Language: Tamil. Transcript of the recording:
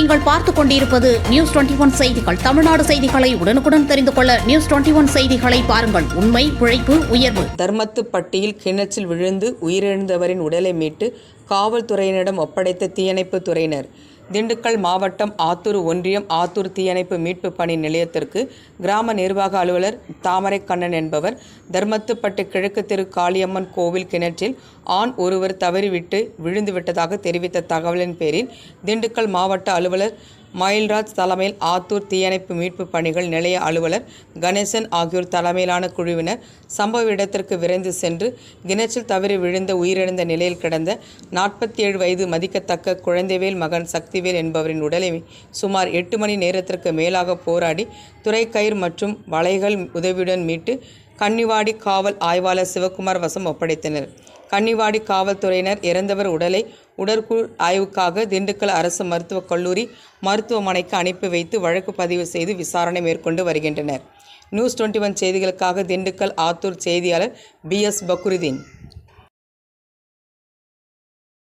நீங்கள் பார்த்துக் கொண்டிருப்பது நியூஸ் 21 செய்திகள். தமிழ்நாடு செய்திகளை உடனுக்குடன் தெரிந்து கொள்ள நியூஸ் 21 செய்திகளை பாருங்கள். உண்மை, உழைப்பு, உயர்வு. தர்மத்துப்பட்டியில் கிணற்றில் விழுந்து உயிரிழந்தவரின் உடலை மீட்டு காவல்துறையினரிடம் ஒப்படைத்த தீயணைப்பு துறையினர். திண்டுக்கல் மாவட்டம் ஆத்தூர் ஒன்றியம் ஆத்தூர் தீயணைப்பு மீட்பு பணி நிலையத்திற்கு கிராம நிர்வாக அலுவலர் தாமரைக்கண்ணன் என்பவர் தர்மத்துப்பட்டு கிழக்கு தெரு காளியம்மன் கோவில் கிணற்றில் ஆண் ஒருவர் தவறிவிட்டு விழுந்துவிட்டதாக தெரிவித்த தகவலின் பேரில் திண்டுக்கல் மாவட்ட அலுவலர் மயில்ராஜ் தலைமையில் ஆத்தூர் தீயணைப்பு மீட்பு பணிகள் நிலைய அலுவலர் கணேசன் ஆகியோர் தலைமையிலான குழுவினர் சம்பவ இடத்திற்கு விரைந்து சென்று கிணற்றில் தவறி விழுந்த உயிரிழந்த நிலையில் கிடந்த 47 வயது மதிக்கத்தக்க குழந்தைவேல் மகன் சக்திவேல் என்பவரின் உடலை சுமார் 8 மணி நேரத்திற்கு மேலாக போராடி துரைக்கயிறு மற்றும் வலைகள் உதவியுடன் மீட்டு கன்னிவாடி காவல் ஆய்வாளர் சிவக்குமார் வசம் ஒப்படைத்தனர். கன்னிவாடி காவல்துறையினர் இறந்தவர் உடலை உடற்கூறு ஆய்வுக்காக திண்டுக்கல் அரசு மருத்துவக் கல்லூரி மருத்துவமனைக்கு அனுப்பி வைத்து வழக்கு பதிவு செய்து விசாரணை மேற்கொண்டு வருகின்றனர். நியூஸ் 21 செய்திகளுக்காக திண்டுக்கல் ஆத்தூர் செய்தியாளர் BS பக்ருதீன்.